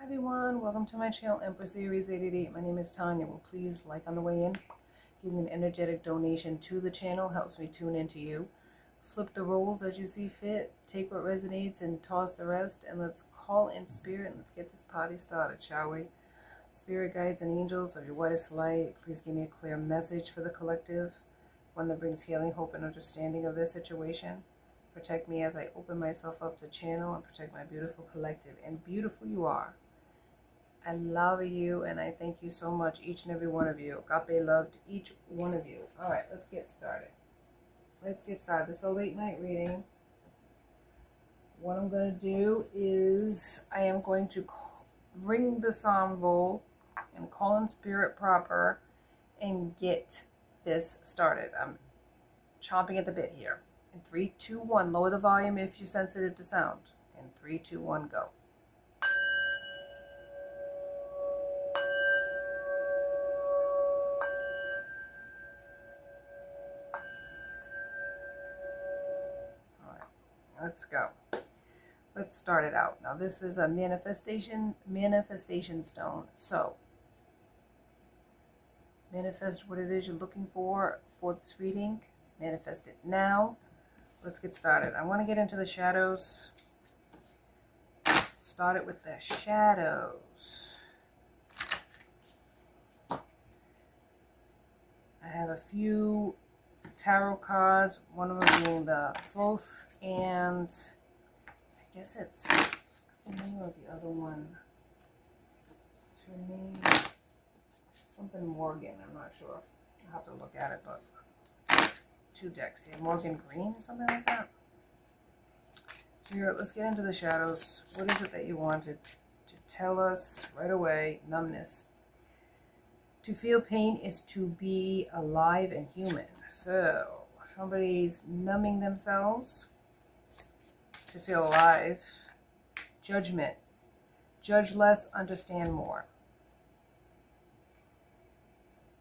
Hi everyone, welcome to my channel, Empress Aries 888. My name is Tanya. Well, please like on the way in. Give me an energetic donation to the channel, helps me tune into you. Flip the roles as you see fit. Take what resonates and toss the rest. And let's call in spirit and let's get this party started, shall we? Spirit guides and angels of your whitest light, please give me a clear message for the collective, one that brings healing, hope, and understanding of this situation. Protect me as I open myself up to channel and protect my beautiful collective. And beautiful you are. I love you and I thank you so much, each and every one of you. Agape love to each one of you. All right, let's get started. This is a late night reading. What I'm going to do is I am going to ring the psalm bowl and call in spirit proper and get this started. I'm chomping at the bit here. In 3, 2, 1, lower the volume if you're sensitive to sound. In 3, 2, 1, go. Let's go. Let's start it out. Now this is a manifestation stone. So manifest what it is you're looking for this reading. Manifest it now. Let's get started. I want to get into the shadows. Start it with the shadows. I have a few tarot cards, one of them being the Thoth, and I guess it's the name of the other one. What's her name? Something Morgan, I'm not sure. I'll have to look at it, but 2 decks here. Morgan Green or something like that. Spirit, let's get into the shadows. What is it that you wanted to tell us right away? Numbness. To feel pain is to be alive and human. So, somebody's numbing themselves to feel alive. Judgment. Judge less, understand more.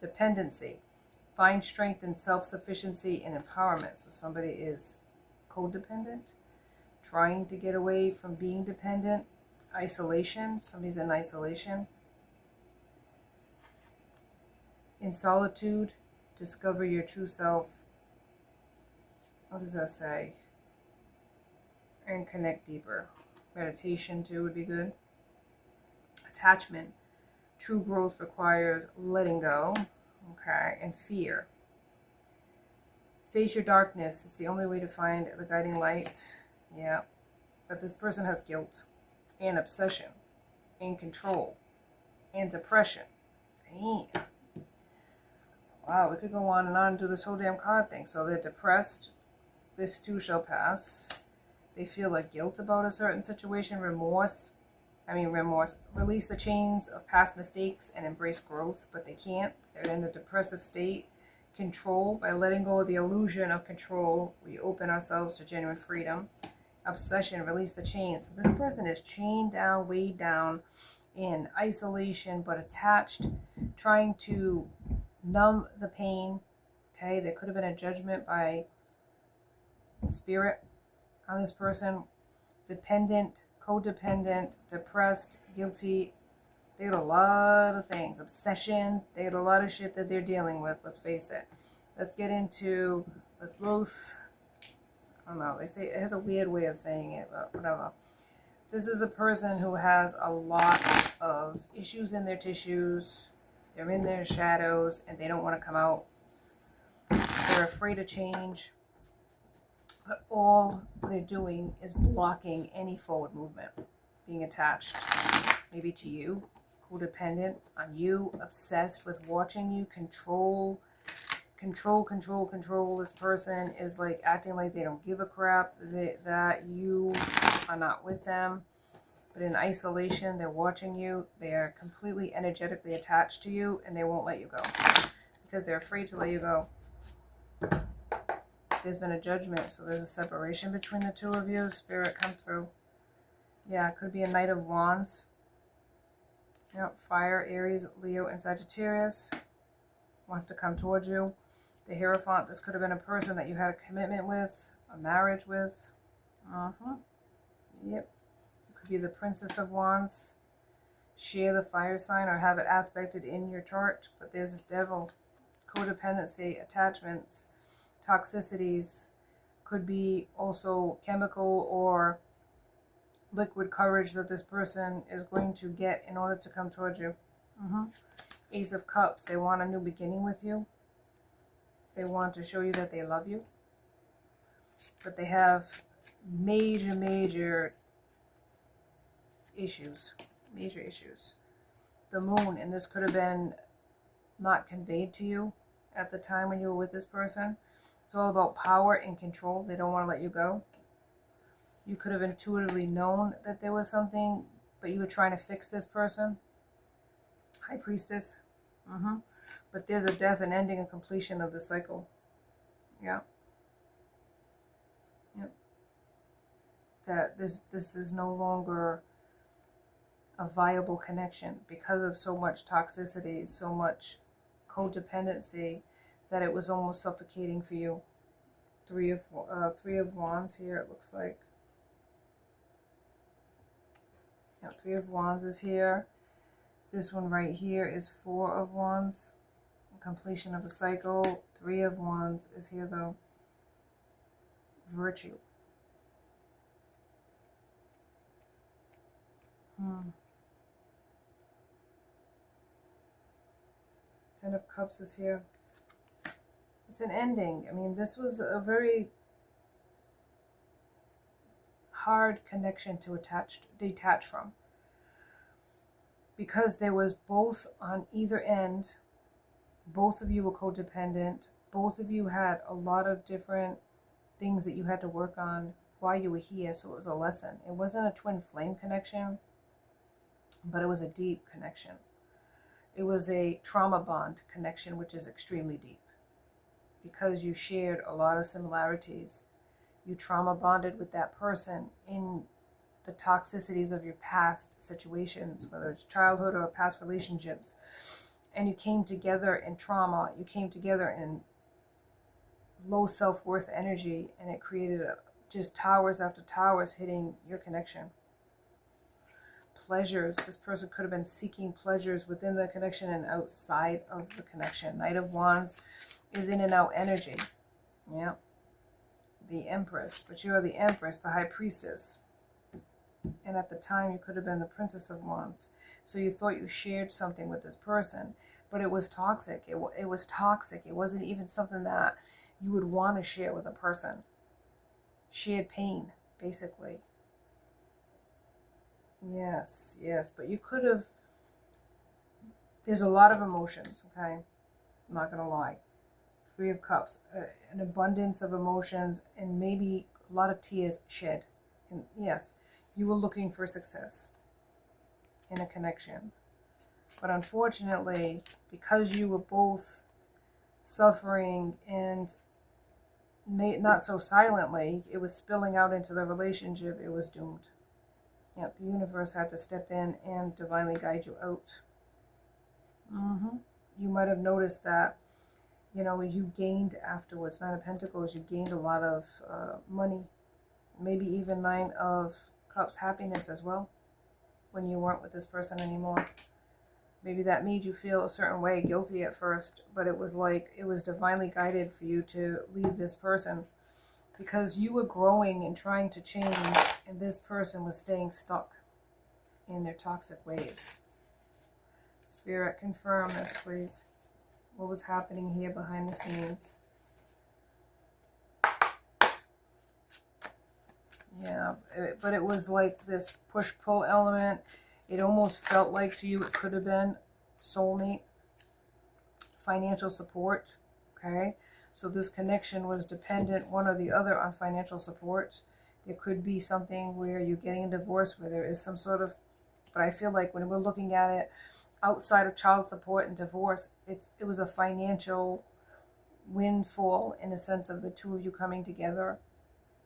Dependency. Find strength in self-sufficiency and empowerment. So somebody is codependent, trying to get away from being dependent. Isolation. Somebody's in isolation. In solitude, discover your true self. What does that say? And connect deeper. Meditation too would be good. Attachment. True growth requires letting go. Okay. And fear. Face your darkness. It's the only way to find the guiding light. Yeah. But this person has guilt and obsession and control and depression. Damn. Wow, we could go on and do this whole damn card thing. So they're depressed. This too shall pass. They feel like guilt about a certain situation. Remorse. Release the chains of past mistakes and embrace growth, but they can't. They're in a depressive state. Control. By letting go of the illusion of control, we open ourselves to genuine freedom. Obsession. Release the chains. So this person is chained down, weighed down, in isolation, but attached, trying to numb the pain. Okay, there could have been a judgment by spirit on this person. Dependent, codependent, depressed, guilty. They had a lot of things. Obsession. They had a lot of shit that they're dealing with. Let's face it. Let's get into the growth. I don't know. They say it has a weird way of saying it, but whatever. This is a person who has a lot of issues in their tissues. They're in their shadows and they don't want to come out. They're afraid of change. But all they're doing is blocking any forward movement. Being attached, maybe to you, codependent on you, obsessed with watching you, control. This person is like acting like they don't give a crap that you are not with them. But in isolation, they're watching you. They are completely energetically attached to you, and they won't let you go because they're afraid to let you go. There's been a judgment, so there's a separation between the two of you. Spirit, come through. Yeah, it could be a Knight of Wands. Yep, fire, Aries, Leo, and Sagittarius wants to come towards you. The Hierophant, this could have been a person that you had a commitment with, a marriage with. Yep. It could be the Princess of Wands. share the fire sign or have it aspected in your chart. But there's this devil, codependency, attachments, toxicities, could be also chemical or liquid courage that this person is going to get in order to come towards you. Ace of Cups, they want a new beginning with you. They want to show you that they love you. But they have major issues. Major issues. The Moon, and this could have been not conveyed to you at the time when you were with this person. It's all about power and control. They don't want to let you go. You could have intuitively known that there was something, but you were trying to fix this person. High Priestess. But there's a death and ending and completion of the cycle. Yeah. Yep. That this is no longer a viable connection because of so much toxicity, so much codependency, that it was almost suffocating for you. Three of Wands here, it looks like. Yeah, Three of Wands is here. This one right here is Four of Wands. Completion of a cycle. Three of Wands is here though. Virtue. Ten of Cups is here. It's an ending. I mean, this was a very hard connection to detach from. Because there was both on either end, both of you were codependent, both of you had a lot of different things that you had to work on while you were here, so it was a lesson. It wasn't a twin flame connection, but it was a deep connection. It was a trauma bond connection, which is extremely deep. Because you shared a lot of similarities. You trauma bonded with that person in the toxicities of your past situations, whether it's childhood or past relationships. And you came together in trauma. You came together in low self-worth energy, and it created just towers after towers hitting your connection. Pleasures. This person could have been seeking pleasures within the connection and outside of the connection. Knight of Wands is in and out energy. Yeah. The Empress. But you are the Empress, the High Priestess. And at the time, you could have been the Princess of Wands. So you thought you shared something with this person, but it was toxic. It was toxic. It wasn't even something that you would want to share with a person. Shared pain, basically. Yes, yes. But you could have... There's a lot of emotions, okay? I'm not going to lie. Three of Cups. An abundance of emotions and maybe a lot of tears shed. And yes, you were looking for success in a connection. But unfortunately, because you were both suffering and not so silently, it was spilling out into the relationship. It was doomed. Yeah, the universe had to step in and divinely guide you out. You might have noticed that, you know, you gained afterwards. Nine of Pentacles, you gained a lot of money. Maybe even Nine of Cups, happiness as well, when you weren't with this person anymore. Maybe that made you feel a certain way, guilty at first, but it was like it was divinely guided for you to leave this person because you were growing and trying to change, and this person was staying stuck in their toxic ways. Spirit, confirm this, please. What was happening here behind the scenes? Yeah, but it was like this push-pull element. It almost felt like to you it could have been soulmate, financial support, okay? So this connection was dependent, one or the other, on financial support. There could be something where you're getting a divorce, where there is some sort of, but I feel like when we're looking at it outside of child support and divorce, it was a financial windfall in the sense of the two of you coming together.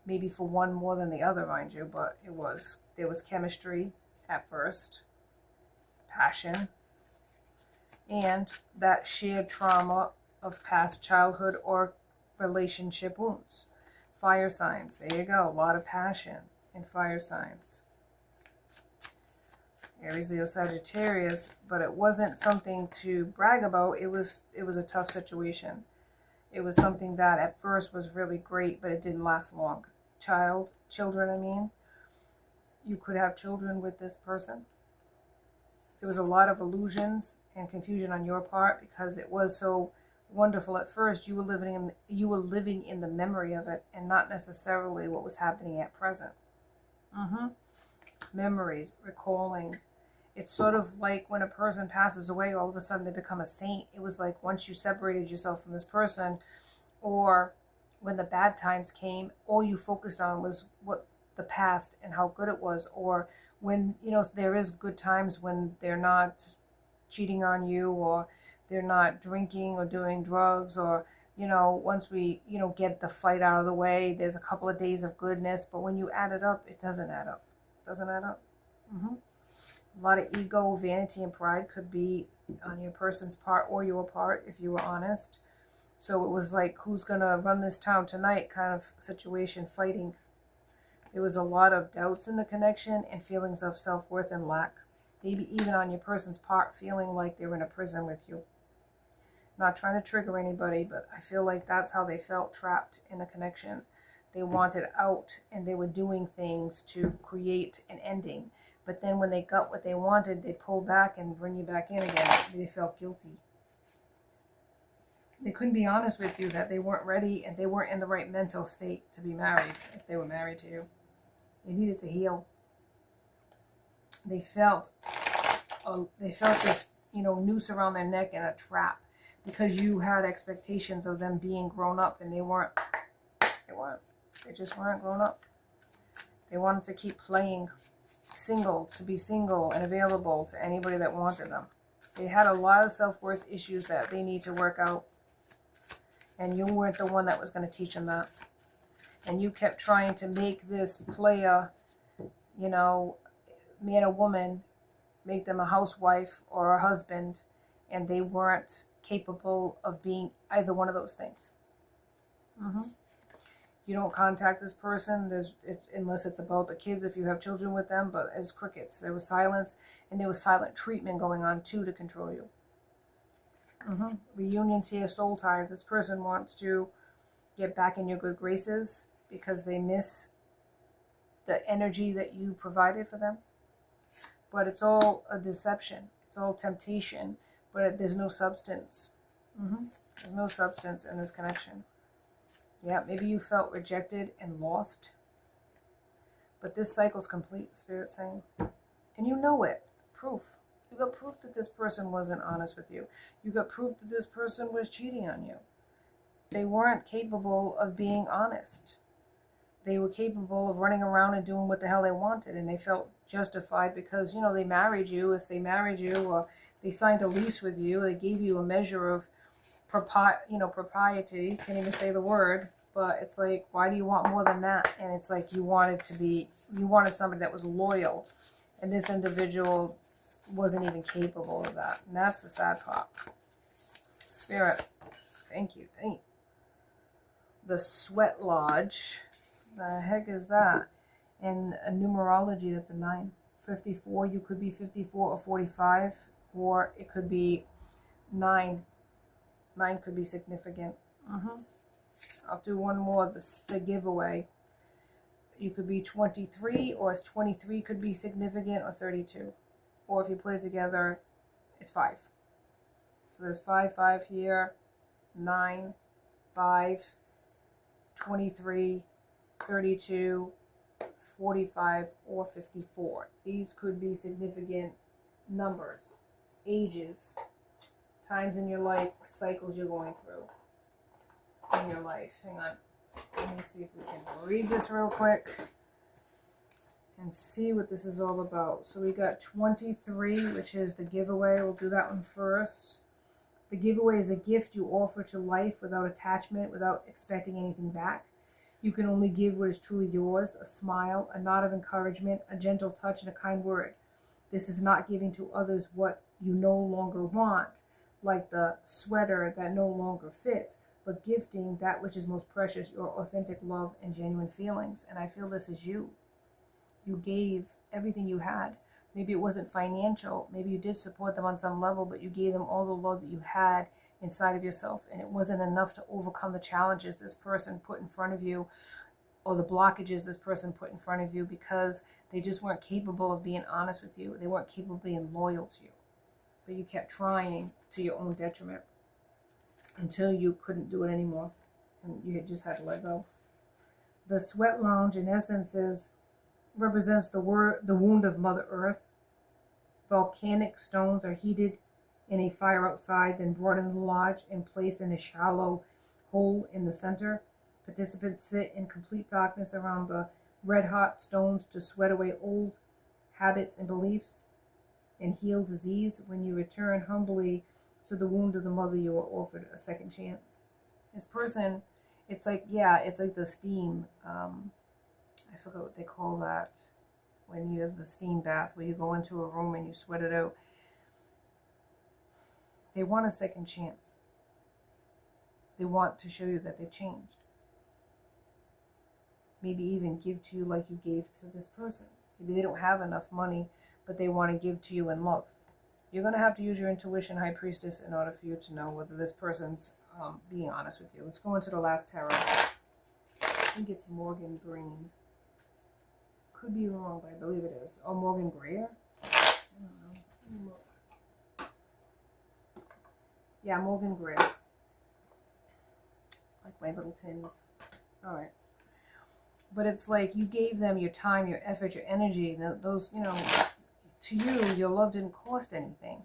Maybe for one more than the other, mind you, but there was chemistry at first, passion, and that shared trauma of past childhood or relationship wounds. Fire signs, there you go, a lot of passion in fire signs. Aries, Leo, Sagittarius, but it wasn't something to brag about. It was a tough situation. It was something that at first was really great, but it didn't last long. Children, I mean. You could have children with this person. There was a lot of illusions and confusion on your part because it was so wonderful at first. You were living in the memory of it and not necessarily what was happening at present. Memories, recalling. It's sort of like when a person passes away, all of a sudden they become a saint. It was like once you separated yourself from this person, or when the bad times came, all you focused on was what the past and how good it was. Or when, there is good times when they're not cheating on you, or they're not drinking or doing drugs, or once we get the fight out of the way, there's a couple of days of goodness. But when you add it up, it doesn't add up. A lot of ego, vanity, and pride could be on your person's part or your part if you were honest. So it was like, who's gonna run this town tonight kind of situation, fighting. There was a lot of doubts in the connection and feelings of self-worth and lack. Maybe even on your person's part, feeling like they were in a prison with you. Not trying to trigger anybody, but I feel like that's how they felt, trapped in a connection. They wanted out, and they were doing things to create an ending. But then when they got what they wanted, they pull back and bring you back in again. They felt guilty. They couldn't be honest with you that they weren't ready and they weren't in the right mental state to be married if they were married to you. They needed to heal. They felt this, noose around their neck and a trap because you had expectations of them being grown up, and they weren't. They just weren't grown up. They wanted to keep playing single, to be single and available to anybody that wanted them. They had a lot of self-worth issues that they need to work out. And you weren't the one that was going to teach them that. And you kept trying to make this player, man or woman, make them a housewife or a husband, and they weren't capable of being either one of those things. You don't contact this person unless it's about the kids, if you have children with them, but as crickets. There was silence, and there was silent treatment going on too to control you. Reunions here, soul tired. This person wants to get back in your good graces because they miss the energy that you provided for them. But it's all a deception. It's all temptation, but there's no substance. There's no substance in this connection. Yeah, maybe you felt rejected and lost. But this cycle's complete, Spirit's saying. And you know it. Proof. You got proof that this person wasn't honest with you. You got proof that this person was cheating on you. They weren't capable of being honest. They were capable of running around and doing what the hell they wanted, and they felt justified because, they married you. If they married you, or they signed a lease with you, they gave you a measure of propriety. Can't even say the word, but it's like, why do you want more than that? And it's like you wanted somebody that was loyal, and this individual wasn't even capable of that. And that's the sad part. Spirit, thank you. The Sweat Lodge. The heck is that? In a numerology, that's a 9. 54, you could be 54 or 45, or it could be 9. 9 could be significant. I'll do one more, the giveaway. You could be 23, or 23 could be significant, or 32. Or if you put it together, it's 5. So there's 5, 5 here, 9, 5, 23, 32, 45, or 54. These could be significant numbers, ages, times in your life, cycles you're going through in your life. Hang on. Let me see if we can read this real quick and see what this is all about. So we got 23, which is the giveaway. We'll do that one first. The giveaway is a gift you offer to life without attachment, without expecting anything back. You can only give what is truly yours, a smile, a nod of encouragement, a gentle touch, and a kind word. This is not giving to others what you no longer want, like the sweater that no longer fits, but gifting that which is most precious, your authentic love and genuine feelings. And I feel this is you. You gave everything you had, Maybe it wasn't financial. Maybe you did support them on some level, but you gave them all the love that you had inside of yourself, and it wasn't enough to overcome the challenges this person put in front of you, or the blockages this person put in front of you, because they just weren't capable of being honest with you. They weren't capable of being loyal to you. But you kept trying to your own detriment until you couldn't do it anymore, and you just had to let go. The sweat lounge, in essence, represents the wound of Mother Earth. Volcanic stones are heated in a fire outside, then brought into the lodge and placed in a shallow hole in the center. Participants sit in complete darkness around the red-hot stones to sweat away old habits and beliefs and heal disease. When you return humbly to the wound of the mother, you are offered a second chance. This person, it's like the steam. I forgot what they call that. When you have the steam bath, where you go into a room and you sweat it out. They want a second chance. They want to show you that they've changed. Maybe even give to you like you gave to this person. Maybe they don't have enough money, but they want to give to you in love. You're going to have to use your intuition, High Priestess, in order for you to know whether this person's being honest with you. Let's go into the last tarot. I think it's Morgan Green. Could be wrong, but I believe it is. Oh, Morgan Greer? I don't know. Yeah, Morgan Greer. Like my little tins. Alright. But it's like you gave them your time, your effort, your energy. Those, to you, your love didn't cost anything.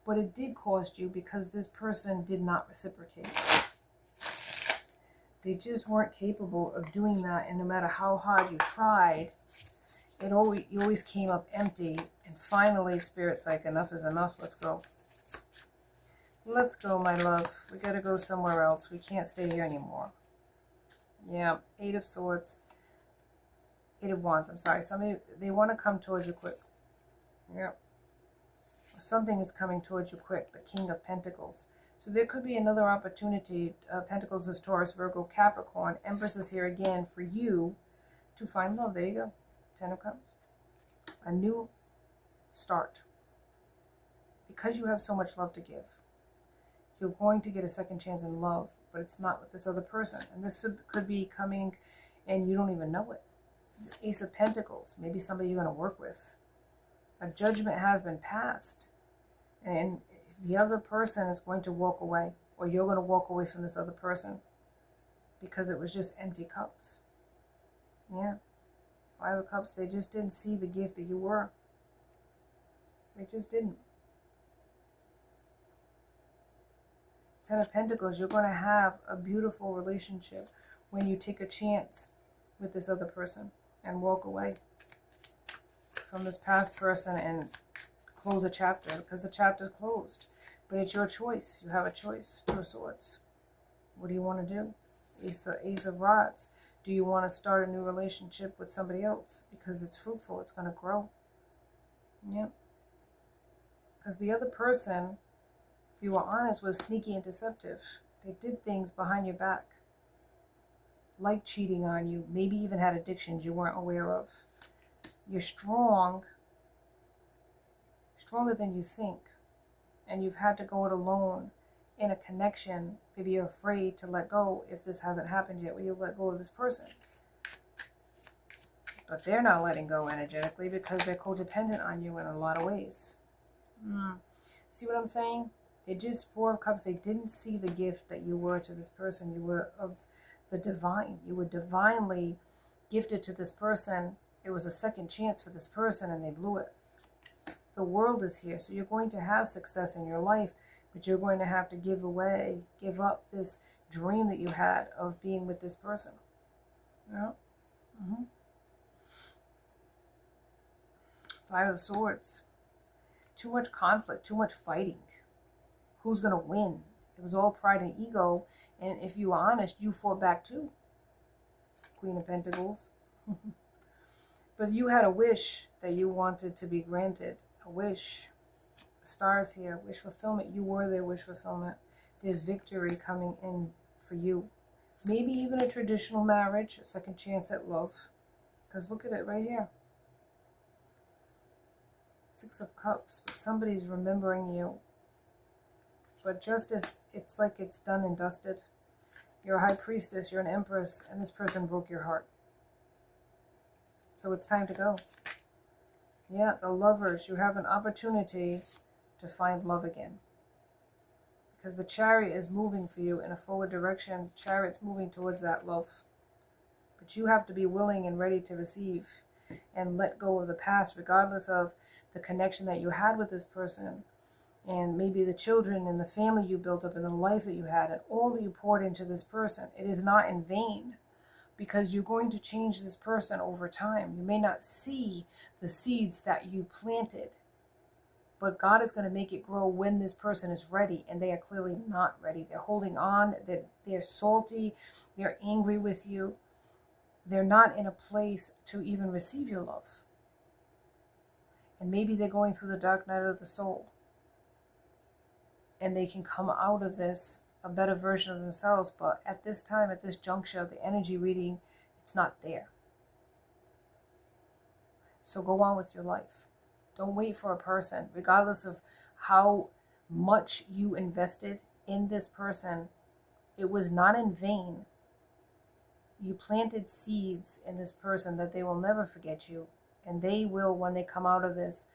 But it did cost you because this person did not reciprocate. They just weren't capable of doing that, and no matter how hard you tried, you always came up empty. And finally, Spirit's like, enough is enough. Let's go. Let's go, my love. We gotta go somewhere else. We can't stay here anymore. Yeah, 8 of Swords. 8 of Wands, I'm sorry. Somebody, they want to come towards you quick. Yeah. Something is coming towards you quick. The King of Pentacles. So there could be another opportunity. Pentacles is Taurus, Virgo, Capricorn. Empress is here again for you to find love. There you go. 10 of Cups. A new start. Because you have so much love to give, you're going to get a second chance in love, but it's not with this other person. And this could be coming and you don't even know it. The Ace of Pentacles. Maybe somebody you're going to work with. A judgment has been passed. And the other person is going to walk away. Or you're going to walk away from this other person. Because it was just empty cups. Yeah. 5 of Cups. They just didn't see the gift that you were. They just didn't. 10 of Pentacles. You're going to have a beautiful relationship when you take a chance with this other person and walk away from this past person and close a chapter, because the chapter's closed. But it's your choice. You have a choice. 2 of Swords. What do you want to do? Ace of Rods. Do you want to start a new relationship with somebody else? Because it's fruitful. It's going to grow. Yeah. Because the other person, if you were honest, was sneaky and deceptive. They did things behind your back. Like cheating on you. Maybe even had addictions you weren't aware of. You're strong. Stronger than you think. And you've had to go it alone in a connection. Maybe you're afraid to let go if this hasn't happened yet, where you let go of this person. But they're not letting go energetically because they're codependent on you in a lot of ways. See what I'm saying? They just, 4 of Cups, they didn't see the gift that you were to this person. You were of the divine. You were divinely gifted to this person. It was a second chance for this person and they blew it. The world is here, so you're going to have success in your life, but you're going to have to give up this dream that you had of being with this person. Yeah. 5 of Swords. Too much conflict, too much fighting. Who's going to win? It was all pride and ego, and if you were honest, you fought back too. Queen of Pentacles. But you had a wish that you wanted to be granted. A wish. Stars here. Wish fulfillment. You were their wish fulfillment. There's victory coming in for you. Maybe even a traditional marriage. A second chance at love. Because look at it right here. Six of Cups, but somebody's remembering you. But just as it's like it's done and dusted. You're a high priestess, you're an empress, and this person broke your heart. So it's time to go. Yeah, the Lovers, you have an opportunity to find love again. Because the Chariot is moving for you in a forward direction. The Chariot's moving towards that love. But you have to be willing and ready to receive and let go of the past, regardless of the connection that you had with this person. And maybe the children and the family you built up and the life that you had and all that you poured into this person. It is not in vain, because you're going to change this person over time. You may not see the seeds that you planted, but God is going to make it grow when this person is ready, and they are clearly not ready. They're holding on, they're salty, they're angry with you. They're not in a place to even receive your love. And maybe they're going through the dark night of the soul. And they can come out of this a better version of themselves. But at this time, at this juncture, the energy reading, it's not there. So go on with your life. Don't wait for a person. Regardless of how much you invested in this person, it was not in vain. You planted seeds in this person that they will never forget you. And they will, when they come out of this,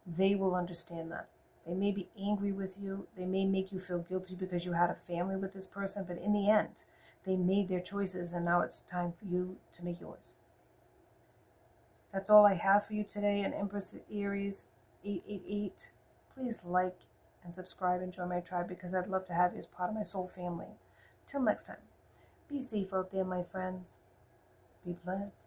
they will understand that. They may be angry with you. They may make you feel guilty because you had a family with this person. But in the end, they made their choices, and now it's time for you to make yours. That's all I have for you today. An Empress Aries 888. Please like and subscribe and join my tribe, because I'd love to have you as part of my soul family. Till next time, be safe out there, my friends. Be blessed.